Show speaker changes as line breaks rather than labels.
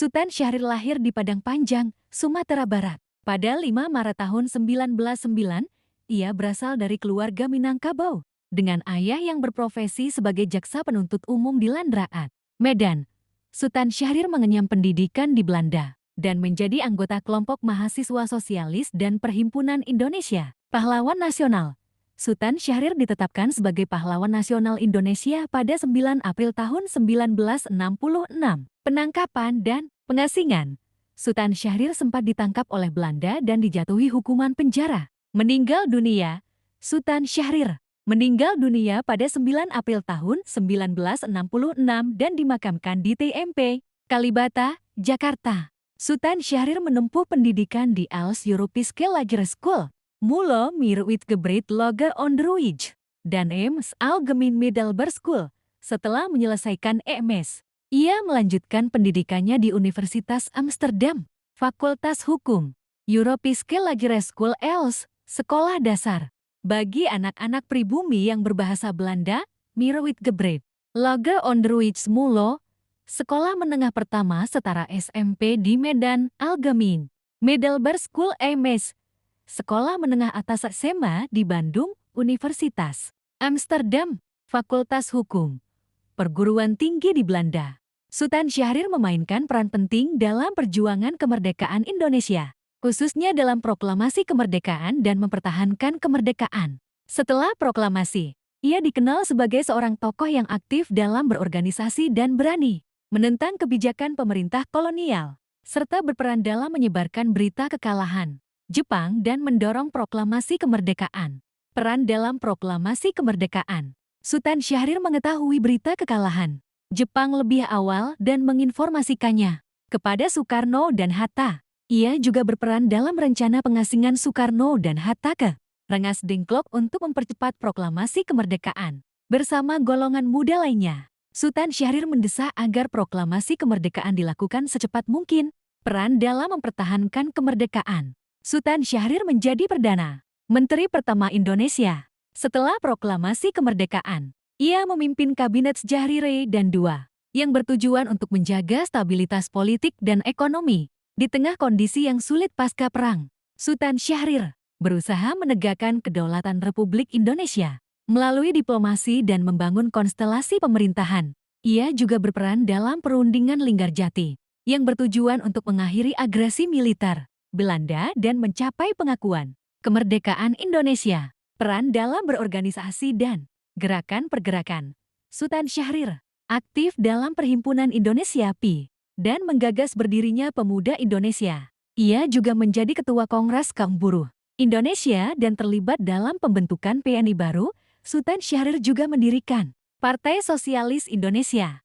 Sutan Syahrir lahir di Padang Panjang, Sumatera Barat. Pada 5 Maret tahun 1909, ia berasal dari keluarga Minangkabau, dengan ayah yang berprofesi sebagai jaksa penuntut umum di Landraat, Medan. Sutan Syahrir mengenyam pendidikan di Belanda, dan menjadi anggota kelompok mahasiswa sosialis dan Perhimpunan Indonesia, Pahlawan Nasional. Sutan Syahrir ditetapkan sebagai Pahlawan Nasional Indonesia pada 9 April tahun 1966. Penangkapan dan pengasingan. Sutan Syahrir sempat ditangkap oleh Belanda dan dijatuhi hukuman penjara. Meninggal dunia. Sutan Syahrir meninggal dunia pada 9 April tahun 1966 dan dimakamkan di TMP, Kalibata, Jakarta. Sutan Syahrir menempuh pendidikan di Els Europese Lagere School, Mulo Middelbare Lage Onderwijs, dan Ems Algemeen Middelbare School. Setelah menyelesaikan EMS, ia melanjutkan pendidikannya di Universitas Amsterdam, Fakultas Hukum, Europese Lagere School Els, Sekolah Dasar. Bagi anak-anak pribumi yang berbahasa Belanda, Middelbare Lage Onderwijs Mulo, Sekolah Menengah Pertama Setara SMP di Medan, Algemeen Middelbare School EMS, Sekolah Menengah Atas SMA di Bandung, Universitas Amsterdam, Fakultas Hukum, Perguruan Tinggi di Belanda. Sutan Syahrir memainkan peran penting dalam perjuangan kemerdekaan Indonesia, khususnya dalam proklamasi kemerdekaan dan mempertahankan kemerdekaan. Setelah proklamasi, ia dikenal sebagai seorang tokoh yang aktif dalam berorganisasi dan berani menentang kebijakan pemerintah kolonial, serta berperan dalam menyebarkan berita kekalahan Jepang dan mendorong proklamasi kemerdekaan. Peran dalam proklamasi kemerdekaan. Sutan Syahrir mengetahui berita kekalahan Jepang lebih awal dan menginformasikannya kepada Soekarno dan Hatta. Ia juga berperan dalam rencana pengasingan Soekarno dan Hatta ke Rengas Dengklok untuk mempercepat proklamasi kemerdekaan. Bersama golongan muda lainnya, Sutan Syahrir mendesak agar proklamasi kemerdekaan dilakukan secepat mungkin. Peran dalam mempertahankan kemerdekaan. Sutan Syahrir menjadi Perdana Menteri pertama Indonesia setelah proklamasi kemerdekaan. Ia memimpin Kabinet Syahrir dan II, yang bertujuan untuk menjaga stabilitas politik dan ekonomi di tengah kondisi yang sulit pasca perang. Sutan Syahrir berusaha menegakkan kedaulatan Republik Indonesia melalui diplomasi dan membangun konstelasi pemerintahan. Ia juga berperan dalam perundingan Linggarjati, yang bertujuan untuk mengakhiri agresi militer Belanda dan mencapai pengakuan kemerdekaan Indonesia. Peran dalam berorganisasi dan gerakan-pergerakan. Sutan Syahrir aktif dalam Perhimpunan Indonesia PI dan menggagas berdirinya Pemuda Indonesia. Ia juga menjadi Ketua Kongres Kaum Buruh Indonesia dan terlibat dalam pembentukan PNI baru. Sutan Syahrir juga mendirikan Partai Sosialis Indonesia